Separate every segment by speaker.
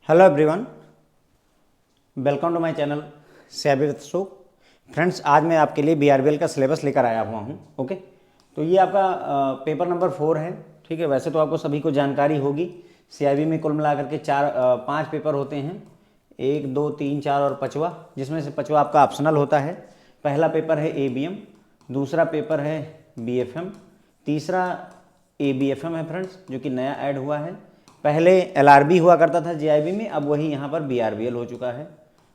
Speaker 1: Hello everyone, welcome to my channel Sebi with show. Friends, आज मैं आपके लिए बीआरबीएल का सिलेबस लेकर आया हुआ हूँ। ओके, तो ये आपका पेपर नंबर 4 है। ठीक है, वैसे तो आपको सभी को जानकारी होगी। सीआईबी में कुल मिलाकर के 5 पेपर होते हैं, 1, 2, 3, 4 और 5वां, जिसमें से 5वां आपका ऑप्शनल होता है। पहला पेपर है एबीएम, दूसरा पेपर है बीएफएम, तीसरा एबीएफएम है फ्रेंड्स, जो कि नया ऐड हुआ है। पहले एलआरबी हुआ करता था जेआईबी में, अब वही यहाँ पर बीआरबीएल हो चुका है।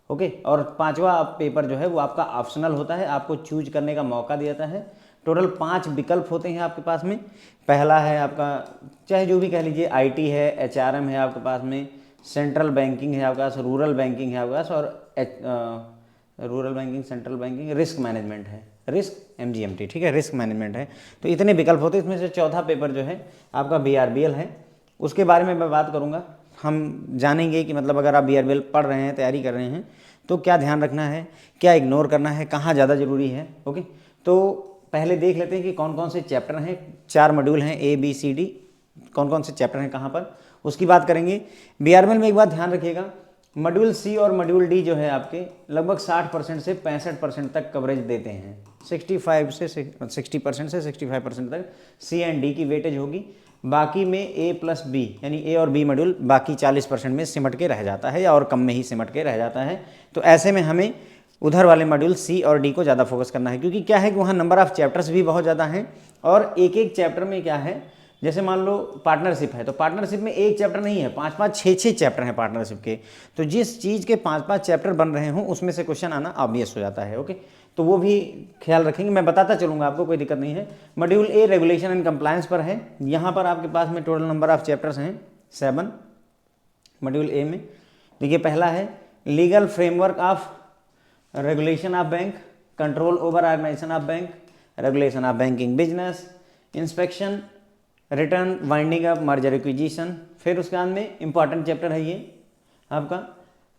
Speaker 1: ओके, और 5वां पेपर जो है वो आपका ऑप्शनल होता है, आपको चूज करने का मौका दिया जाता है। टोटल 5 विकल्प होते हैं आपके पास में। पहला है आपका, चाहे जो भी कह लीजिए, आईटी है, एचआरएम है आपके पास में, सेंट्रल बैंकिंग है आपके पास, रूरल बैंकिंग है आपके पास, और rural banking, central banking, risk management है, रिस्क एमजीएमटी। ठीक है, रिस्क मैनेजमेंट है। तो इतने विकल्प होते हैं, इसमें से चौथा पेपर जो है आपका बीआरबीएल है। उसके बारे में मैं बात करूंगा। हम जानेंगे कि मतलब अगर आप बीआरबीएल पढ़ रहे हैं, तैयारी कर रहे हैं, तो क्या ध्यान रखना है, क्या इग्नोर करना है, कहाँ ज़्यादा ज़रूरी है। ओके, तो पहले देख लेते हैं कि कौन कौन से चैप्टर हैं। 4 मॉड्यूल हैं, ए बी सी डी, कौन कौन से चैप्टर हैं कहाँ पर, उसकी बात करेंगे। बीआरबीएल में एक बात ध्यान रखिएगा, मॉड्यूल सी और मॉड्यूल डी जो है आपके लगभग 60% से 65% तक कवरेज देते हैं। 65 से 60% से 65% तक सी एंड डी की वेटेज होगी। बाकी में ए प्लस बी, यानी ए और बी मॉड्यूल बाकी 40% में सिमट के रह जाता है, या और कम में ही सिमट के रह जाता है। तो ऐसे में हमें उधर वाले मॉड्यूल सी और डी को ज़्यादा फोकस करना है, क्योंकि क्या है कि वहाँ नंबर ऑफ चैप्टर्स भी बहुत ज़्यादा हैं, और एक एक चैप्टर में क्या है, जैसे मान लो पार्टनरशिप है, तो पार्टनरशिप में एक चैप्टर नहीं है, 5-5, 6-6 चैप्टर हैं पार्टनरशिप के। तो जिस चीज़ के 5-5 चैप्टर बन रहे हों, उसमें से क्वेश्चन आना ऑब्वियस हो जाता है। ओके, तो वो भी ख्याल रखेंगे, मैं बताता चलूँगा आपको, कोई दिक्कत नहीं है। Module A regulation and compliance पर है। यहाँ पर आपके पास में टोटल नंबर ऑफ चैप्टर्स हैं 7 मॉड्यूल ए में। देखिए, पहला है legal framework of regulation of bank, control over organisation of bank, regulation of banking business, inspection, return, winding up, merger acquisition. फिर उसके बाद में इंपॉर्टेंट चैप्टर है ये आपका।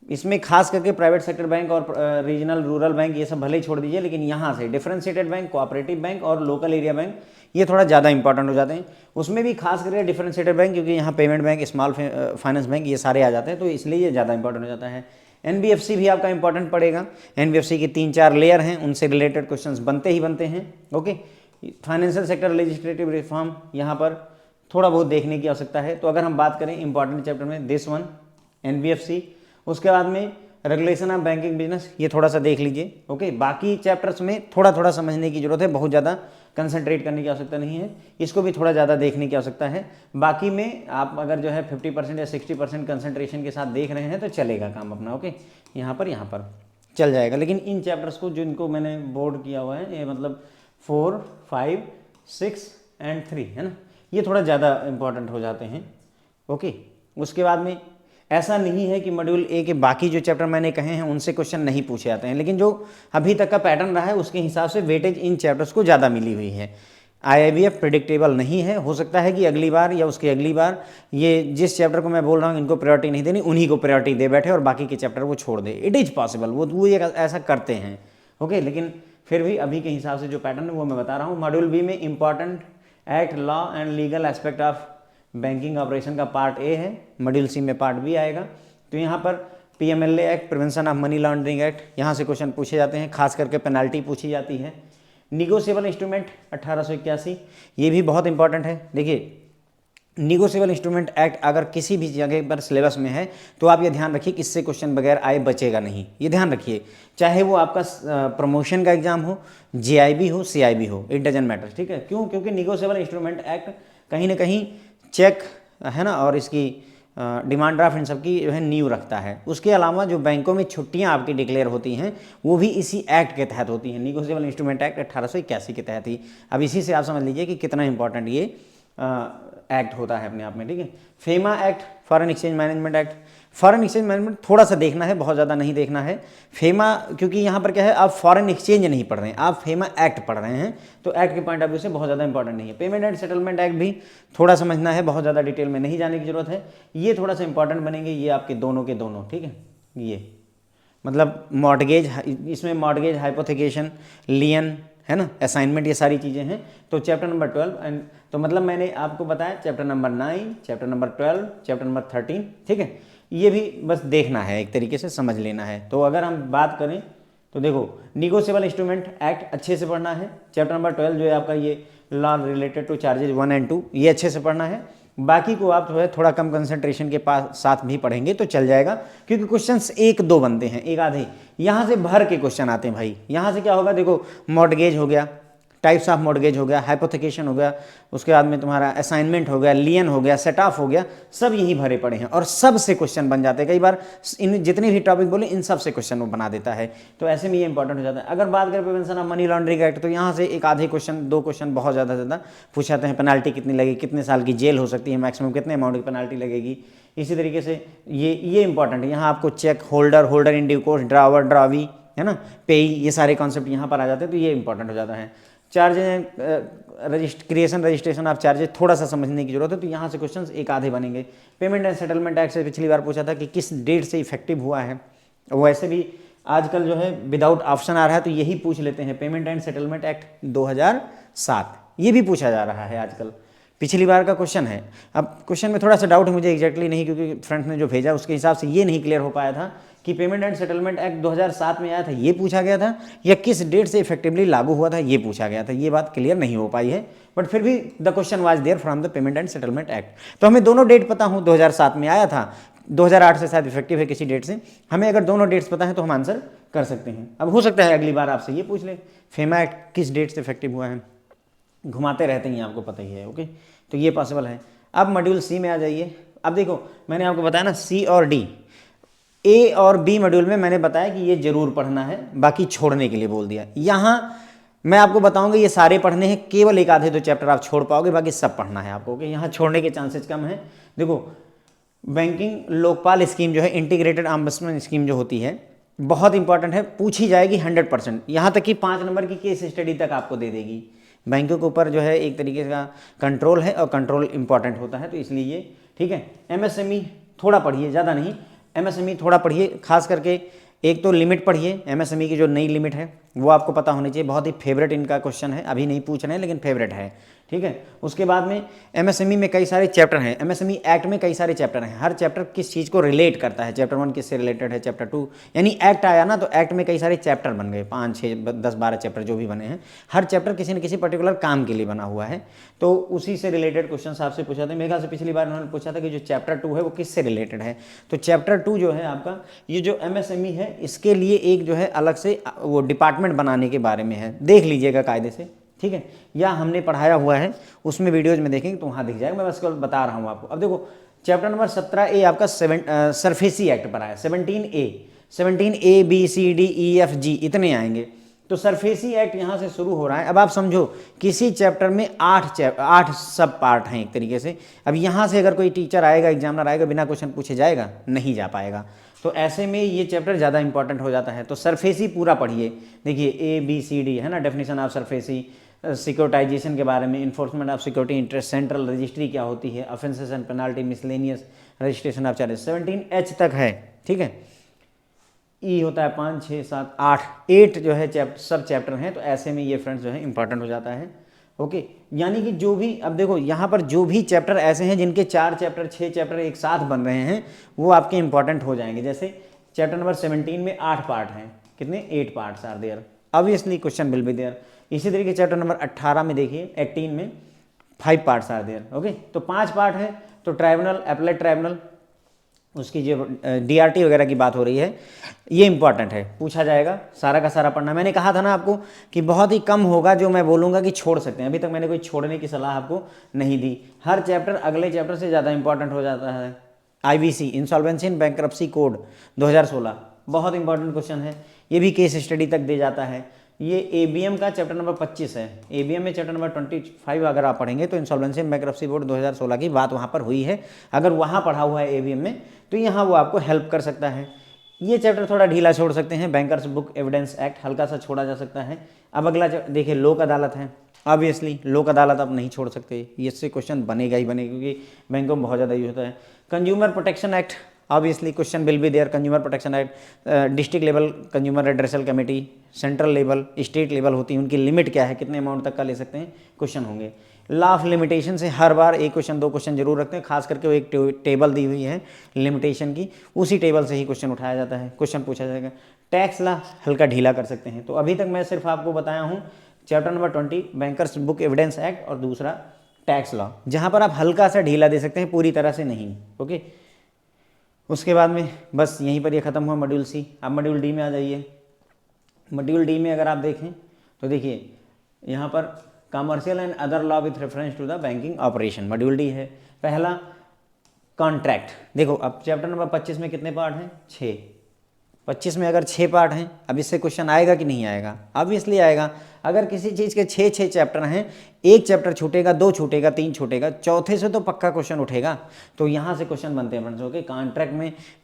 Speaker 1: इसमें खास करके प्राइवेट सेक्टर बैंक और रीजनल रूरल बैंक ये सब भले ही छोड़ दीजिए, लेकिन यहाँ से डिफरेंशिएटेड बैंक, कोऑपरेटिव बैंक और लोकल एरिया बैंक ये थोड़ा ज़्यादा इंपॉर्टेंट हो जाते हैं। उसमें भी खास करके डिफरेंशिएटेड बैंक, क्योंकि यहाँ payment bank, small finance bank ये सारे आ जाते हैं, तो इसलिए ये ज़्यादा इंपॉर्टेंट हो जाता है। एनबीएफसी भी आपका इंपॉर्टेंट पड़ेगा। एनबीएफसी की 3-4 लेयर हैं, उनसे रिलेटेड क्वेश्चंस बनते ही बनते हैं। Okay, financial sector legislative reform यहाँ पर थोड़ा बहुत देखने की आवश्यकता है। तो अगर हम बात करें इंपॉर्टेंट चैप्टर में, दिस वन एनबीएफसी, उसके बाद में रेगुलेशन ऑफ बैंकिंग बिजनेस, ये थोड़ा सा देख लीजिए। ओके, बाकी चैप्टर्स में थोड़ा थोड़ा समझने की जरूरत है, बहुत ज़्यादा कंसंट्रेट करने की आवश्यकता नहीं है, इसको भी थोड़ा ज़्यादा देखने की आवश्यकता है। बाकी में आप अगर जो है 50% या 60% कंसंट्रेशन के साथ देख रहे हैं तो चलेगा काम अपना। ओके, यहाँ पर चल जाएगा। लेकिन इन चैप्टर्स को जिनको मैंने बोर्ड किया हुआ है, ये मतलब 4, 5, 6 एंड 3 है ना, ये थोड़ा ज़्यादा इंपॉर्टेंट हो जाते हैं। ओके, उसके बाद में ऐसा नहीं है कि मॉड्यूल ए के बाकी जो चैप्टर मैंने कहे हैं उनसे क्वेश्चन नहीं पूछे जाते हैं, लेकिन जो अभी तक का पैटर्न रहा है उसके हिसाब से वेटेज इन चैप्टर्स को ज़्यादा मिली हुई है। आईआईबीएफ प्रेडिक्टेबल नहीं है, हो सकता है कि अगली बार या उसकी अगली बार ये जिस चैप्टर को मैं बोल रहा हूँ इनको प्रायोरिटी नहीं देनी, उन्हीं को प्रायोरिटी दे बैठे और बाकी के चैप्टर वो छोड़ दे। इट इज़ पॉसिबल, वो ऐसा करते हैं। ओके, लेकिन फिर भी अभी के हिसाब से जो पैटर्न है वो मैं बता रहा हूँ। मॉड्यूल बी में important act, law and legal aspect of banking operation का पार्ट ए है, मॉड्यूल सी में पार्ट बी आएगा। तो यहाँ पर PMLA act, prevention of money laundering act, यहाँ से क्वेश्चन पूछे जाते हैं, खास करके पेनल्टी पूछी जाती है। निगोशिएबल इंस्ट्रूमेंट 1881, ये भी बहुत इंपॉर्टेंट है। देखिए, निगोशिएबल इंस्ट्रूमेंट एक्ट अगर किसी भी जगह पर सिलेबस में है तो आप ये ध्यान रखिए कि इससे क्वेश्चन बगैर आए बचेगा नहीं, ये ध्यान रखिए। चाहे वो आपका प्रमोशन का एग्जाम हो, जेआईबी हो, सीआईबी हो, इट डजंट मैटर। ठीक है, क्यों? क्योंकि निगोशिएबल इंस्ट्रूमेंट एक्ट कहीं ना कहीं चेक है ना, और इसकी डिमांड ड्राफ्ट इन सब की जो है नींव रखता है। उसके अलावा जो बैंकों में छुट्टियां आपकी डिक्लेयर होती हैं वो भी इसी एक्ट के तहत होती हैं, निगोशिएबल इंस्ट्रूमेंट एक्ट 1881 के तहत ही। अब इसी से आप समझ लीजिए कि कितना इंपॉर्टेंट ये एक्ट होता है अपने आप में। ठीक है, FEMA act, foreign exchange management act, foreign exchange management थोड़ा सा देखना है, बहुत ज़्यादा नहीं देखना है। फेमा, क्योंकि यहाँ पर क्या है, आप फॉरेन एक्सचेंज नहीं पढ़ रहे हैं, आप फेमा एक्ट पढ़ रहे हैं, तो एक्ट के पॉइंट ऑफ व्यू से बहुत ज़्यादा इंपॉर्टेंट नहीं है। पेमेंट एंड सेटलमेंट एक्ट भी थोड़ा समझना है, बहुत ज़्यादा डिटेल में नहीं जाने की जरूरत है, ये थोड़ा सा इंपॉर्टेंट बनेंगे, ये आपके दोनों के दोनों। ठीक है, ये मतलब मॉर्टगेज, इसमें मॉर्टगेज हाइपोथेकेशन, लियन है ना, असाइनमेंट, ये सारी चीज़ें हैं। तो चैप्टर नंबर 12 एंड तो मतलब मैंने आपको बताया chapter number 9, chapter number 12, chapter number 13, ठीक है, ये भी बस देखना है, एक तरीके से समझ लेना है। तो अगर हम बात करें तो देखो निगोशिएबल इंस्ट्रूमेंट एक्ट अच्छे से पढ़ना है। चैप्टर नंबर 12 जो है आपका ये law related two charges 1 and 2, ये अच्छे से पढ़ना है। बाकी को आप जो है थोड़ा कम कंसंट्रेशन के पास साथ भी पढ़ेंगे तो चल जाएगा, क्योंकि क्वेश्चंस एक दो बनते हैं, एक आधे यहाँ से भर के क्वेश्चन आते हैं भाई। यहाँ से क्या होगा, देखो मॉर्टगेज हो गया, टाइप्स ऑफ मॉर्टगेज हो गया, हाइपोथेकेशन हो गया, उसके बाद में तुम्हारा असाइनमेंट हो गया, लियन हो गया, सेट ऑफ हो गया, सब यही भरे पड़े हैं और सब से क्वेश्चन बन जाते हैं। कई बार इन जितने भी टॉपिक बोले इन सब से क्वेश्चन वो बना देता है, तो ऐसे में ये इंपॉर्टेंट हो जाता है। अगर बात करें prevention of money laundering act, तो यहाँ से एक आधे क्वेश्चन, दो क्वेश्चन बहुत ज़्यादा पूछ जाते हैं। पेनाल्टी कितनी लगेगी, कितने साल की जेल हो सकती है, मैक्सिमम कितने अमाउंट की पेनाल्टी लगेगी। इसी तरीके से ये इंपॉर्टेंट है, यहाँ आपको check holder, holder in due course, drawer, drawee, है ना, पेई, ये सारे कॉन्सेप्ट यहाँ पर आ जाते हैं, तो ये इंपॉर्टेंट हो जाता है। Charges creation registration of charges थोड़ा सा समझने की जरूरत है, तो यहाँ से क्वेश्चंस एक आधे बनेंगे। पेमेंट एंड सेटलमेंट एक्ट से पिछली बार पूछा था कि किस डेट से इफेक्टिव हुआ है, वैसे भी आजकल जो है विदाउट ऑप्शन आ रहा है, तो यही पूछ लेते हैं। पेमेंट एंड सेटलमेंट एक्ट 2007, ये भी पूछा जा रहा है आजकल, पिछली बार का क्वेश्चन है। अब क्वेश्चन में थोड़ा सा डाउट है मुझे एग्जैक्टली नहीं, क्योंकि फ्रेंड्स ने जो भेजा उसके हिसाब से ये नहीं क्लियर हो पाया था कि पेमेंट एंड सेटलमेंट एक्ट 2007 में आया था, ये पूछा गया था, या किस डेट से इफेक्टिवली लागू हुआ था, ये पूछा गया था। ये बात क्लियर नहीं हो पाई है, बट फिर भी the question was there from the payment and settlement act. तो हमें दोनों डेट पता हूँ, 2007 में आया था, 2008 से शायद इफेक्टिव है किसी डेट से। हमें अगर दोनों डेट्स पता है तो हम आंसर कर सकते हैं। अब हो सकता है अगली बार आपसे ये पूछ ले फेमा एक्ट किस डेट से इफेक्टिव हुआ है, घुमाते रहते हैं, आपको पता ही है। ओके, तो ये पॉसिबल है। अब मॉड्यूल सी में आ जाइए। अब देखो मैंने आपको बताया ना, सी और डी, ए और बी मॉड्यूल में मैंने बताया कि ये जरूर पढ़ना है, बाकी छोड़ने के लिए बोल दिया। यहाँ मैं आपको बताऊंगा ये सारे पढ़ने हैं, केवल एक आधे दो चैप्टर आप छोड़ पाओगे, बाकी सब पढ़ना है आपको। ओके, यहाँ छोड़ने के चांसेस कम है। देखो बैंकिंग लोकपाल स्कीम जो है, इंटीग्रेटेड ऑम्बुड्समैन स्कीम जो होती है, बहुत इंपॉर्टेंट है, पूछी जाएगी 100%। यहाँ तक कि 5 नंबर की केस स्टडी तक आपको दे देगी। बैंकों के ऊपर जो है एक तरीके का कंट्रोल है, और कंट्रोल इंपॉर्टेंट होता है, तो इसलिए ये ठीक है। एमएसएमई थोड़ा पढ़िए, ज़्यादा नहीं, एमएसएमई थोड़ा पढ़िए, खास करके एक तो लिमिट पढ़िए, एमएसएमई की जो नई लिमिट है वो आपको पता होनी चाहिए। बहुत ही फेवरेट इनका क्वेश्चन है, अभी नहीं पूछ रहे हैं लेकिन फेवरेट है, ठीक है। उसके बाद में एमएसएमई में कई सारे चैप्टर हैं, एमएसएमई एक्ट में कई सारे चैप्टर हैं, हर चैप्टर किस चीज़ को रिलेट करता है, चैप्टर 1 किससे रिलेटेड है, चैप्टर 2, यानी एक्ट आया ना तो एक्ट में कई सारे चैप्टर बन गए, 5, 6, 10, 12 चैप्टर जो भी बने हैं, हर चैप्टर किसी न किसी पर्टिकुलर काम के लिए बना हुआ है, तो उसी से रिलेटेड क्वेश्चन आपसे पूछा था। मेरे ख्याल से पिछली बार उन्होंने पूछा था कि जो चैप्टर 2 है वो किससे रिलेटेड है, तो चैप्टर 2 जो है आपका ये जो एमएसएमई है, इसके लिए एक जो है अलग से वो डिपार्टमेंट बनाने के बारे में है, देख लीजिएगा कायदे से, ठीक है, या हमने पढ़ाया हुआ है उसमें वीडियोज में देखेंगे तो वहाँ दिख जाएगा, मैं बस केवल बता रहा हूँ आपको। अब देखो चैप्टर नंबर 17A आपका सरफेसी एक्ट पर आया, 17A B C D E F G इतने आएंगे, तो सरफेसी एक्ट यहाँ से शुरू हो रहा है। अब आप समझो किसी चैप्टर में 8 सब पार्ट हैं एक तरीके से। अब यहाँ से अगर कोई टीचर आएगा, एग्जामिनर आएगा, बिना क्वेश्चन पूछे जाएगा, नहीं जा पाएगा, तो ऐसे में ये चैप्टर ज़्यादा इंपॉर्टेंट हो जाता है। तो सरफेसी पूरा पढ़िए, देखिए ABCD है ना, डेफिनेशन ऑफ सरफेसी, सिक्योरिटाइजेशन के बारे में, enforcement of security interest, central registry क्या होती है, offences and penalty, miscellaneous registration of charges, 17H तक है, ठीक है। ई होता है 5, 6, 7, 8 जो है सब चैप्टर हैं, तो ऐसे में ये फ्रेंड्स जो है इंपॉर्टेंट हो जाता है। ओके, यानी कि जो भी, अब देखो यहाँ पर जो भी चैप्टर ऐसे हैं जिनके 4 चैप्टर 6 चैप्टर एक साथ बन रहे हैं, वो आपके इंपॉर्टेंट हो जाएंगे। जैसे चैप्टर नंबर 17 में 8 पार्ट हैं, कितने, 8 parts are there, obviously question will be there. इसी तरीके चैप्टर नंबर 18 में देखिए, 18 में 5 पार्ट्स आर देयर। ओके, तो 5 पार्ट है, तो ट्राइब्यूनल, एपलेट ट्राइब्यूनल, उसकी जो DRT वगैरह की बात हो रही है, ये इंपॉर्टेंट है, पूछा जाएगा, सारा का सारा पढ़ना। मैंने कहा था ना आपको कि बहुत ही कम होगा जो मैं बोलूँगा कि छोड़ सकते हैं, अभी तक मैंने कोई छोड़ने की सलाह आपको नहीं दी। हर चैप्टर अगले चैप्टर से ज़्यादा इंपॉर्टेंट हो जाता है। IBC insolvency and bankruptcy code 2016 बहुत इंपॉर्टेंट क्वेश्चन है, ये भी केस स्टडी तक दे जाता है। ये ABM का चैप्टर नंबर 25 है, ABM में चैप्टर नंबर 25 अगर आप पढ़ेंगे तो इंसॉल्वेंसी एंड बैंक्रप्सी बोर्ड 2016 की बात वहाँ पर हुई है। अगर वहाँ पढ़ा हुआ है ABM में तो यहाँ वो आपको हेल्प कर सकता है। ये चैप्टर थोड़ा ढीला छोड़ सकते हैं, बैंकर्स बुक एविडेंस एक्ट हल्का सा छोड़ा जा सकता है। अब अगला देखिए लोक अदालत है, ऑब्वियसली लोक अदालत आप नहीं छोड़ सकते, इससे क्वेश्चन बनेगा ही बनेगा, क्योंकि बैंकों में बहुत ज़्यादा यूज होता है। Consumer protection act obviously question will be there, consumer protection act, district level consumer redressal committee, central level, state level होती है, उनकी लिमिट क्या है, कितने अमाउंट तक का ले सकते हैं, क्वेश्चन होंगे। लॉ ऑफ लिमिटेशन से हर बार एक क्वेश्चन दो क्वेश्चन जरूर रखते हैं, खास करके वो एक टेबल दी हुई है लिमिटेशन की, उसी टेबल से ही क्वेश्चन उठाया जाता है, क्वेश्चन पूछा जाएगा। टैक्स लॉ हल्का ढीला कर सकते हैं। तो अभी तक मैं सिर्फ आपको बताया हूँ chapter number 20 bankers book evidence act और दूसरा टैक्स लॉ, जहाँ पर आप हल्का सा ढीला दे सकते हैं, पूरी तरह से नहीं। ओके, उसके बाद में बस यहीं पर ये ख़त्म हुआ मॉड्यूल सी। अब मॉड्यूल डी में आ जाइए। मॉड्यूल डी में अगर आप देखें तो देखिए यहाँ पर commercial and other law with reference to the banking operation, module D है। पहला कॉन्ट्रैक्ट। देखो अब चैप्टर नंबर 25 में कितने पार्ट हैं, 6। 25 में अगर 6 पार्ट हैं, अब इससे क्वेश्चन आएगा कि नहीं आएगा, ऑब्वियसली आएगा। अगर किसी चीज़ के 6 चैप्टर हैं, एक चैप्टर छूटेगा, 2 छूटेगा, 3 छूटेगा, चौथे से तो पक्का क्वेश्चन उठेगा। तो यहाँ से क्वेश्चन बनते हैं फ्रेंड्स। ओके, कॉन्ट्रैक्ट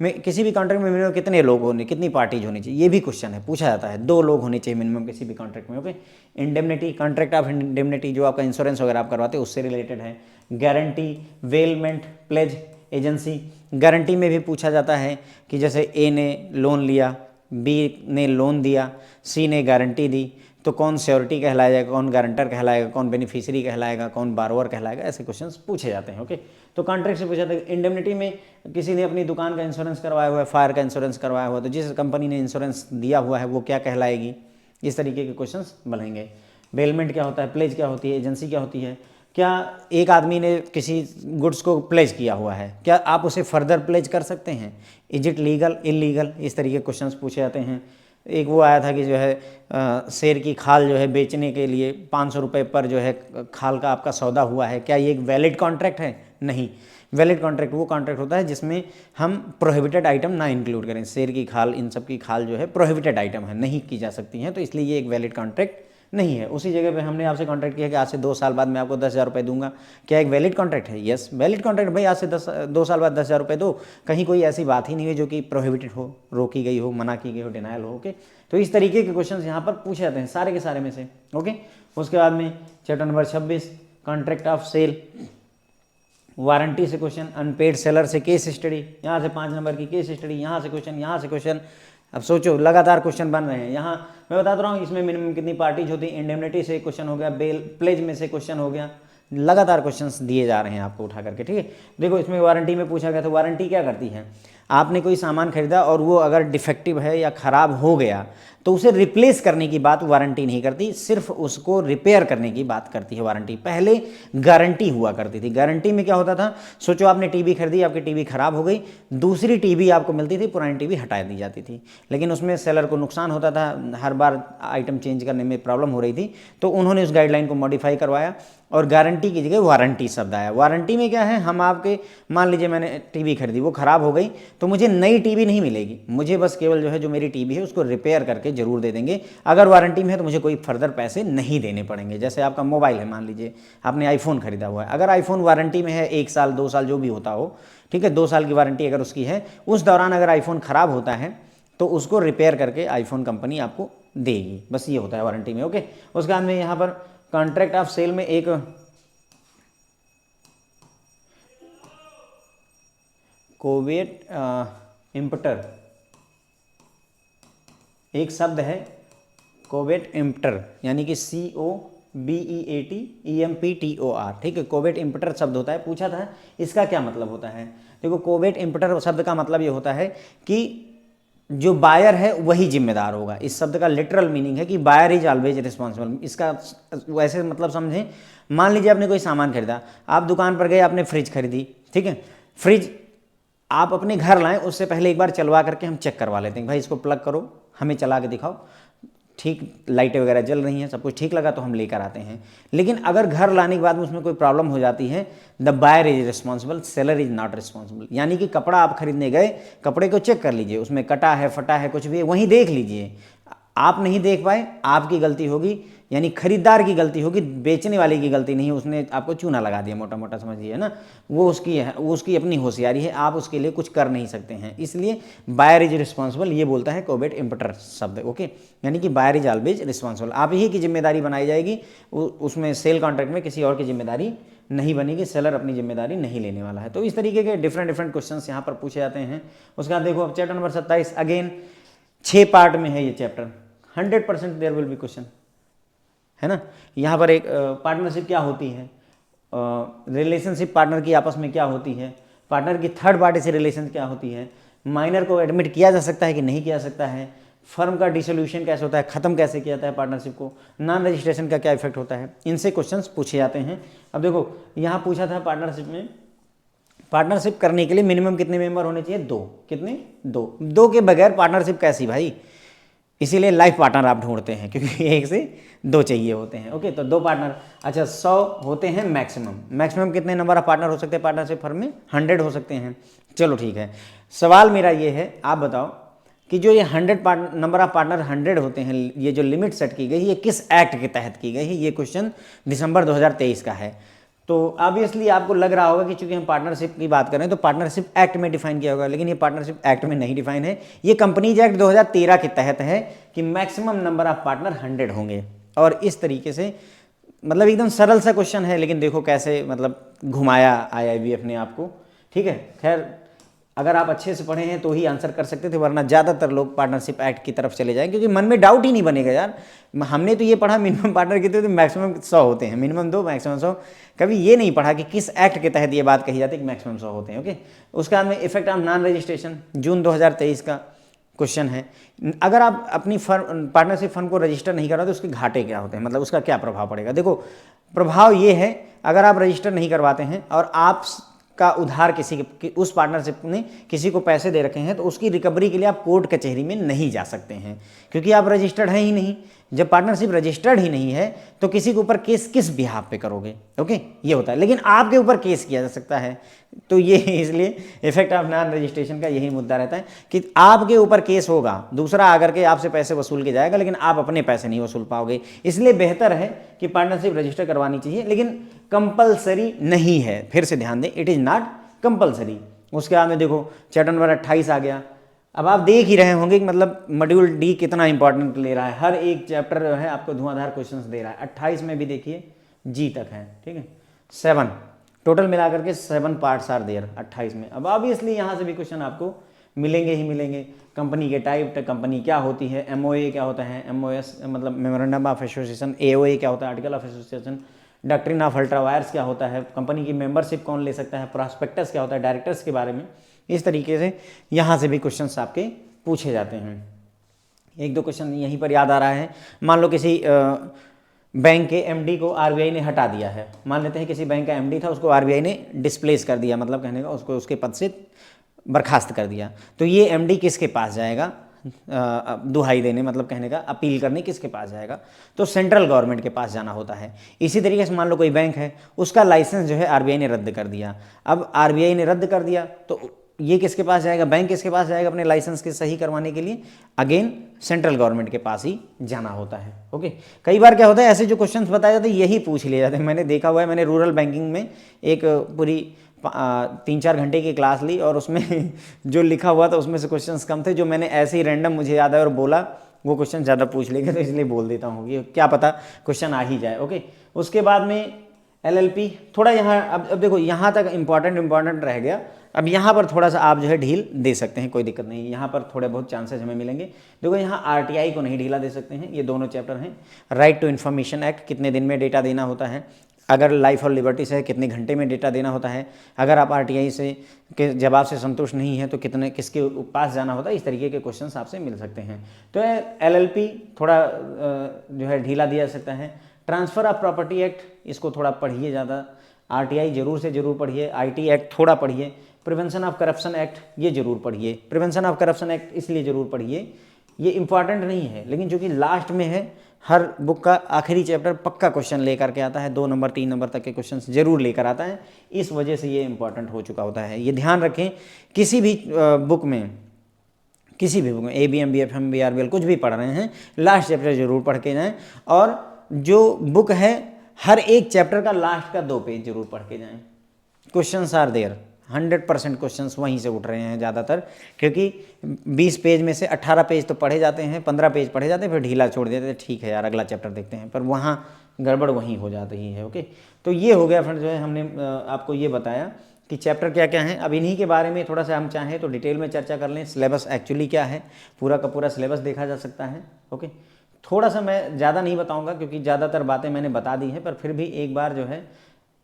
Speaker 1: में किसी भी कॉन्ट्रैक्ट में मिनिमम कितने लोग होने, कितनी पार्टीज होनी चाहिए, ये भी क्वेश्चन है, पूछा जाता है। 2 लोग होने चाहिए मिनिमम किसी भी कॉन्ट्रैक्ट में। Okay, indemnity, contract of indemnity जो आपका इंश्योरेंस वगैरह आप करवाते हैं उससे रिलेटेड है। Guarantee, bailment, pledge, agency. Guarantee में भी पूछा जाता है कि जैसे ए ने लोन लिया, बी ने लोन दिया, सी ने गारंटी दी, तो कौन श्योरिटी कहलाएगा, कौन गारंटर कहलाएगा, कौन बेनिफिशियरी कहलाएगा, कौन बारोवर कहलाएगा, ऐसे क्वेश्चंस पूछे जाते हैं। ओके, तो कॉन्ट्रैक्ट से पूछा जाता है। इंडेमनिटी में किसी ने अपनी दुकान का इंश्योरेंस करवाया हुआ है, फायर का इंश्योरेंस करवाया हुआ है, तो जिस कंपनी ने इंश्योरेंस दिया हुआ है वो क्या कहलाएगी, इस तरीके के क्वेश्चंस बनेंगे। बेलमेंट क्या होता है, प्लेज क्या होती है, एजेंसी क्या होती है, क्या एक आदमी ने किसी गुड्स को प्लेज किया हुआ है, क्या आप उसे फर्दर प्लेज कर सकते हैं, इज इट लीगल, इलीगल, इस तरीके के क्वेश्चंस पूछे जाते हैं। एक वो आया था कि जो है शेर की खाल जो है बेचने के लिए 500 रुपये पर जो है खाल का आपका सौदा हुआ है, क्या ये एक वैलिड कॉन्ट्रैक्ट है? नहीं। वैलिड कॉन्ट्रैक्ट वो कॉन्ट्रैक्ट होता है जिसमें हम प्रोहिबिटेड आइटम ना इंक्लूड करें। शेर की खाल, इन सब की खाल जो है प्रोहिबिटेड आइटम है, नहीं की जा सकती हैं, तो इसलिए ये एक वैलिड कॉन्ट्रैक्ट नहीं है। उसी जगह पे हमने आपसे कॉन्ट्रैक्ट किया कि आज से 2 साल बाद मैं आपको 10,000 रुपये दूंगा, क्या एक वैलिड कॉन्ट्रैक्ट है? Yes, valid contract. भाई आज से 2 साल बाद 10,000 रुपये दो, कहीं कोई ऐसी बात ही नहीं है जो कि प्रोहिबिटेड हो, रोकी गई हो, मना की गई हो, डिनायल हो। ओके, तो इस तरीके के क्वेश्चन यहाँ पर पूछे जाते हैं सारे के सारे में से। ओके, उसके बाद में chapter number 26 contract of sale, warranty से क्वेश्चन, अनपेड सेलर से केस स्टडी, यहाँ से 5 नंबर की केस स्टडी, यहाँ से क्वेश्चन, यहाँ से क्वेश्चन। अब सोचो लगातार क्वेश्चन बन रहे हैं। यहाँ मैं बताता रहा हूँ इसमें मिनिमम कितनी पार्टीज होती है। इंडेमनिटी से क्वेश्चन हो गया, बेल प्लेज में से क्वेश्चन हो गया, लगातार क्वेश्चंस दिए जा रहे हैं आपको उठा करके। ठीक है, देखो इसमें वारंटी में पूछा गया, तो वारंटी क्या करती है, आपने कोई सामान खरीदा और वो अगर डिफेक्टिव है या ख़राब हो गया तो उसे रिप्लेस करने की बात वारंटी नहीं करती, सिर्फ उसको रिपेयर करने की बात करती है वारंटी। पहले गारंटी हुआ करती थी। गारंटी में क्या होता था, सोचो आपने टीवी खरीदी, आपकी टीवी खराब हो गई, दूसरी टीवी आपको मिलती थी, पुरानी टीवी हटा दी जाती थी, लेकिन उसमें सेलर को नुकसान होता था, हर बार आइटम चेंज करने में प्रॉब्लम हो रही थी, तो उन्होंने उस गाइडलाइन को मॉडिफाई करवाया और गारंटी की जगह वारंटी शब्द आया। वारंटी में क्या है, हम आपके मान लीजिए मैंने टीवी खरीदी, वो ख़राब हो गई, तो मुझे नई टीवी नहीं मिलेगी, मुझे बस केवल जो है जो मेरी टीवी है उसको रिपेयर करके जरूर दे देंगे। अगर वारंटी में है तो मुझे कोई फर्दर पैसे नहीं देने पड़ेंगे। जैसे आपका मोबाइल है, मान लीजिए आपने आईफोन खरीदा हुआ है, अगर आईफोन वारंटी में है 1 साल 2 साल जो भी होता हो, ठीक है, 2 साल की वारंटी अगर उसकी है, उस दौरान अगर आईफोन ख़राब होता है तो उसको रिपेयर करके आईफोन कंपनी आपको देगी, बस ये होता है वारंटी में। ओके, उसके बाद में यहाँ पर कॉन्ट्रैक्ट ऑफ सेल में एक कोवेट इम्पटर एक शब्द है, कोवेट इम्पटर, यानी कि COVEATEMPTOR, ठीक है, कोवेट इम्पटर शब्द होता है। पूछा था इसका क्या मतलब होता है। देखो कोवेट इम्पटर शब्द का मतलब ये होता है कि जो बायर है वही जिम्मेदार होगा। इस शब्द का लिटरल मीनिंग है कि बायर इज ऑलवेज रिस्पॉन्सिबल। इसका वैसे मतलब समझें, मान लीजिए आपने कोई सामान खरीदा, आप दुकान पर गए, आपने फ्रिज खरीदी, ठीक है, फ्रिज आप अपने घर लाएं उससे पहले एक बार चलवा करके हम चेक करवा लेते हैं, भाई इसको प्लग करो, हमें चला के दिखाओ, ठीक लाइटें वगैरह जल रही हैं, सब कुछ ठीक लगा तो हम लेकर आते हैं। लेकिन अगर घर लाने के बाद में उसमें कोई प्रॉब्लम हो जाती है, the buyer is responsible, seller is not responsible. यानी कि कपड़ा आप खरीदने गए, कपड़े को चेक कर लीजिए, उसमें कटा है, फटा है, कुछ भी है, वहीं देख लीजिए। आप नहीं देख पाए, आपकी गलती होगी, यानी खरीदार की गलती होगी, बेचने वाले की गलती नहीं, उसने आपको चूना लगा दिया, मोटा मोटा समझिए ना, वो उसकी है, वो उसकी अपनी होशियारी है, आप उसके लिए कुछ कर नहीं सकते हैं। इसलिए बायर इज रिस्पॉन्सिबल ये बोलता है कोवेट इम्पटर शब्द। ओके, यानी कि बायर इज ऑलवेज रिस्पॉन्सिबल, आप ही की जिम्मेदारी बनाई जाएगी, उसमें सेल कॉन्ट्रैक्ट में किसी और की जिम्मेदारी नहीं बनेगी, सेलर अपनी जिम्मेदारी नहीं लेने वाला है। तो इस तरीके के डिफरेंट क्वेश्चंस यहाँ पर पूछे जाते हैं। उसके बाद देखो अब चैप्टर नंबर 27, अगेन 6 पार्ट में है ये chapter, 100% there will be question, है ना। यहाँ पर एक पार्टनरशिप क्या होती है, रिलेशनशिप पार्टनर की आपस में क्या होती है, पार्टनर की थर्ड पार्टी से रिलेशन क्या होती है, माइनर को एडमिट किया जा सकता है कि नहीं किया सकता है, फर्म का डिसोल्यूशन कैसे होता है, खत्म कैसे किया जाता है पार्टनरशिप को, नॉन रजिस्ट्रेशन का क्या इफेक्ट होता है, इनसे क्वेश्चंस पूछे जाते हैं। अब देखो यहाँ पूछा था पार्टनरशिप में, पार्टनरशिप करने के लिए मिनिमम कितने मेंबर होने चाहिए, 2, कितने, 2 के बगैर पार्टनरशिप कैसी भाई, इसीलिए लाइफ पार्टनर आप ढूंढते हैं क्योंकि 1 से 2 चाहिए होते हैं। ओके, तो 2 पार्टनर, अच्छा 100 होते हैं मैक्सिमम कितने नंबर ऑफ पार्टनर हो सकते हैं पार्टनरशिप फर्म में, 100 हो सकते हैं। चलो ठीक है, सवाल मेरा ये है, आप बताओ कि जो ये 100 नंबर ऑफ पार्टनर 100 होते हैं, ये जो लिमिट सेट की गई ये किस एक्ट के तहत की गई है, ये क्वेश्चन दिसंबर 2023 का है। तो ऑब्वियसली आपको लग रहा होगा कि चूंकि हम पार्टनरशिप की बात करें तो पार्टनरशिप एक्ट में डिफाइन किया होगा, लेकिन ये पार्टनरशिप एक्ट में नहीं डिफाइन है, ये कंपनीज एक्ट 2013 के तहत है कि मैक्सिमम नंबर ऑफ पार्टनर 100 होंगे। और इस तरीके से मतलब एकदम सरल सा क्वेश्चन है, लेकिन देखो कैसे मतलब घुमाया IIB अपने आप को, ठीक है। खैर अगर आप अच्छे से पढ़े हैं तो ही आंसर कर सकते थे, वरना ज़्यादातर लोग पार्टनरशिप एक्ट की तरफ चले जाएं, क्योंकि मन में डाउट ही नहीं बनेगा यार, हमने तो ये पढ़ा मिनिमम पार्टनर कितने होते हैं, मैक्सिमम 100 होते हैं, मिनिमम 2 मैक्सिमम 100, कभी ये नहीं पढ़ा कि किस एक्ट के तहत ये बात कही जाती है कि मैक्सिमम 100 होते हैं। ओके, उसके बाद में इफेक्ट ऑफ नॉन रजिस्ट्रेशन, जून 2023 का क्वेश्चन है। अगर आप अपनी फर्म पार्टनरशिप फर्म को रजिस्टर नहीं करा तो उसके घाटे क्या होते हैं, मतलब उसका क्या प्रभाव पड़ेगा। देखो प्रभाव ये है, अगर आप रजिस्टर नहीं करवाते हैं और आप का उधार उस पार्टनरशिप ने किसी को पैसे दे रखे हैं तो उसकी रिकवरी के लिए आप कोर्ट कचहरी में नहीं जा सकते हैं, क्योंकि आप रजिस्टर्ड हैं ही नहीं। जब पार्टनरशिप रजिस्टर्ड ही नहीं है तो किसी के ऊपर केस किस बिहाफ पे करोगे, ओके, ये होता है। लेकिन आपके ऊपर केस किया जा सकता है, तो ये इसलिए इफेक्ट ऑफ नॉन रजिस्ट्रेशन का यही मुद्दा रहता है कि आपके ऊपर केस होगा, दूसरा आकर के आपसे पैसे वसूल के जाएगा, लेकिन आप अपने पैसे नहीं वसूल पाओगे। इसलिए बेहतर है कि पार्टनरशिप रजिस्टर करवानी चाहिए, लेकिन कंपलसरी नहीं है, फिर से ध्यान दें, इट इज़ नॉट कंपलसरी। उसके बाद में देखो चैप्टर नंबर 28 आ गया। अब आप देख ही रहे होंगे कि मतलब मॉड्यूल डी कितना इंपॉर्टेंट ले रहा है, हर एक चैप्टर जो है आपको धुआंधार क्वेश्चंस दे रहा है। 28 में भी देखिए जी तक है, ठीक है, 7 टोटल मिलाकर के 7 पार्ट्स आर देयर 28 में। अब ऑब्वियसली यहाँ से भी क्वेश्चन आपको मिलेंगे ही मिलेंगे। कंपनी के टाइप, कंपनी क्या होती है, MOA क्या होता है, MOS मतलब मेमोरेंडम ऑफ एसोसिएशन, AOA क्या होता है, article of association, doctrine of ultra vires क्या होता है, कंपनी की मेंबरशिप कौन ले सकता है, प्रॉस्पेक्टस क्या होता है, डायरेक्टर्स के बारे में। इस तरीके से यहाँ से भी क्वेश्चंस आपके पूछे जाते हैं। 1-2 क्वेश्चन यहीं पर याद आ रहा है। मान लो किसी बैंक के MD को RBI ने हटा दिया है, मान लेते हैं किसी बैंक का MD था, उसको RBI ने डिस्प्लेस कर दिया, मतलब कहने का उसको उसके पद से बर्खास्त कर दिया, तो ये MD किसके पास जाएगा दुहाई देने, मतलब कहने का अपील करने किसके पास जाएगा, तो सेंट्रल गवर्नमेंट के पास जाना होता है। इसी तरीके से मान लो कोई बैंक है, उसका लाइसेंस जो है RBI ने रद्द कर दिया, अब RBI ने रद्द कर दिया तो ये किसके पास जाएगा, बैंक किसके पास जाएगा अपने लाइसेंस के सही करवाने के लिए, अगेन सेंट्रल गवर्नमेंट के पास ही जाना होता है। ओके, कई बार क्या होता है ऐसे जो क्वेश्चंस बताए जाते हैं यही पूछ लिए जाते हैं, मैंने देखा हुआ है। मैंने रूरल बैंकिंग में एक पूरी 3-4 घंटे की क्लास ली और उसमें जो लिखा हुआ था उसमें से क्वेश्चंस कम थे, जो मैंने ऐसे ही रैंडम मुझे याद है और बोला वो क्वेश्चन ज़्यादा पूछ लेंगे, तो इसलिए बोल देता हूँ कि क्या पता क्वेश्चन आ ही जाए। ओके, उसके बाद में LLP थोड़ा यहाँ अब देखो यहाँ तक इंपॉर्टेंट रह गया। अब यहाँ पर थोड़ा सा आप जो है ढील दे सकते हैं, कोई दिक्कत नहीं, यहाँ पर थोड़े बहुत चांसेस हमें मिलेंगे। देखो यहाँ RTI को नहीं ढीला दे सकते हैं, ये दोनों चैप्टर हैं। राइट टू इन्फॉर्मेशन एक्ट, कितने दिन में डेटा देना होता है, अगर लाइफ और लिबर्टी से कितने घंटे में डेटा देना होता है, अगर आप RTI से के जवाब से संतुष्ट नहीं है तो किसके पास जाना होता है, इस तरीके के क्वेश्चंस आपसे मिल सकते हैं। तो LLP थोड़ा जो है ढीला दिया जा सकता है। ट्रांसफ़र ऑफ प्रॉपर्टी एक्ट, इसको थोड़ा पढ़िए ज़्यादा, RTI जरूर से जरूर पढ़िए, IT एक्ट थोड़ा पढ़िए, प्रिवेंशन ऑफ करप्शन एक्ट ये जरूर पढ़िए। प्रिवेंशन ऑफ करप्शन एक्ट इसलिए जरूर पढ़िए, ये इंपॉर्टेंट नहीं है, लेकिन जो कि लास्ट में है, हर बुक का आखिरी चैप्टर पक्का क्वेश्चन लेकर के आता है, 2 नंबर 3 नंबर तक के क्वेश्चन जरूर लेकर आता है, इस वजह से ये इंपॉर्टेंट हो चुका होता है। ये ध्यान रखें, किसी भी बुक में ABM BFM BRBL कुछ भी पढ़ रहे हैं, लास्ट चैप्टर जरूर पढ़ के जाएँ, और जो बुक है हर एक चैप्टर का लास्ट का 2 पेज जरूर पढ़ के जाएँ। क्वेश्चंस आर देयर, 100% क्वेश्चंस वहीं से उठ रहे हैं ज़्यादातर, क्योंकि 20 पेज में से 18 पेज तो पढ़े जाते हैं, 15 पेज पढ़े जाते हैं, फिर ढीला छोड़ देते हैं, ठीक है यार अगला चैप्टर देखते हैं, पर वहाँ गड़बड़ वहीं हो जाती है। ओके, तो ये हो गया फ्रेंड, जो है हमने आपको ये बताया कि चैप्टर क्या क्या हैं। अब इन्हीं के बारे में थोड़ा सा हम चाहें तो डिटेल में चर्चा कर लें। सिलेबस एक्चुअली क्या है, पूरा का पूरा सिलेबस देखा जा सकता है। ओके, थोड़ा सा मैं ज़्यादा नहीं बताऊंगा क्योंकि ज़्यादातर बातें मैंने बता दी हैं, पर फिर भी एक बार जो है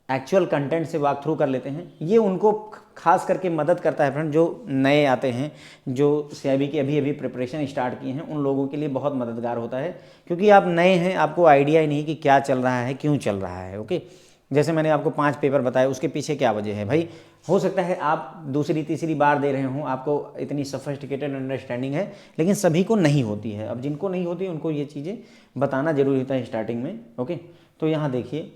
Speaker 1: एक्चुअल कंटेंट से वॉक थ्रू कर लेते हैं। ये उनको खास करके मदद करता है फ्रेंड, जो नए आते हैं, जो सीआईबी की अभी अभी प्रिपरेशन स्टार्ट किए हैं, उन लोगों के लिए बहुत मददगार होता है, क्योंकि आप नए हैं, आपको आइडिया ही नहीं कि क्या चल रहा है, क्यों चल रहा है। ओके, जैसे मैंने आपको 5 पेपर बताए, उसके पीछे क्या वजह है भाई। हो सकता है आप दूसरी तीसरी बार दे रहे हों, आपको इतनी सोफिस्टिकेटेड अंडरस्टैंडिंग है, लेकिन सभी को नहीं होती है। अब जिनको नहीं होती उनको ये चीज़ें बताना जरूरी होता है स्टार्टिंग में। ओके, तो यहाँ देखिए,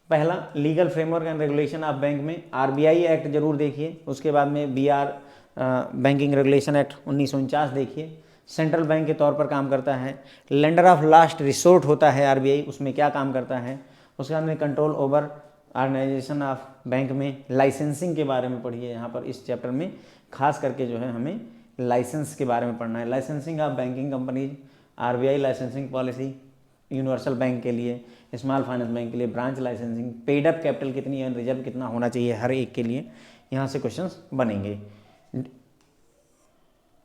Speaker 1: पहला legal framework and regulation of bank में आरबीआई एक्ट जरूर देखिए। उसके बाद में बीआर बैंकिंग रेगुलेशन एक्ट 1949 देखिए, सेंट्रल बैंक के तौर पर काम करता है। लेंडर ऑफ लास्ट रिसोर्ट होता है आरबीआई, उसमें क्या काम करता है। उसके बाद में control over organisation of bank में लाइसेंसिंग के बारे में पढ़िए। यहाँ पर इस चैप्टर में खास करके जो है हमें लाइसेंस के बारे में पढ़ना है। Licensing of banking companies, RBI licensing policy, universal bank के लिए, स्मॉल फाइनेंस बैंक के लिए, branch licensing, paid up capital कितनी है, रिजर्व कितना होना चाहिए हर एक के लिए, यहाँ से क्वेश्चंस बनेंगे।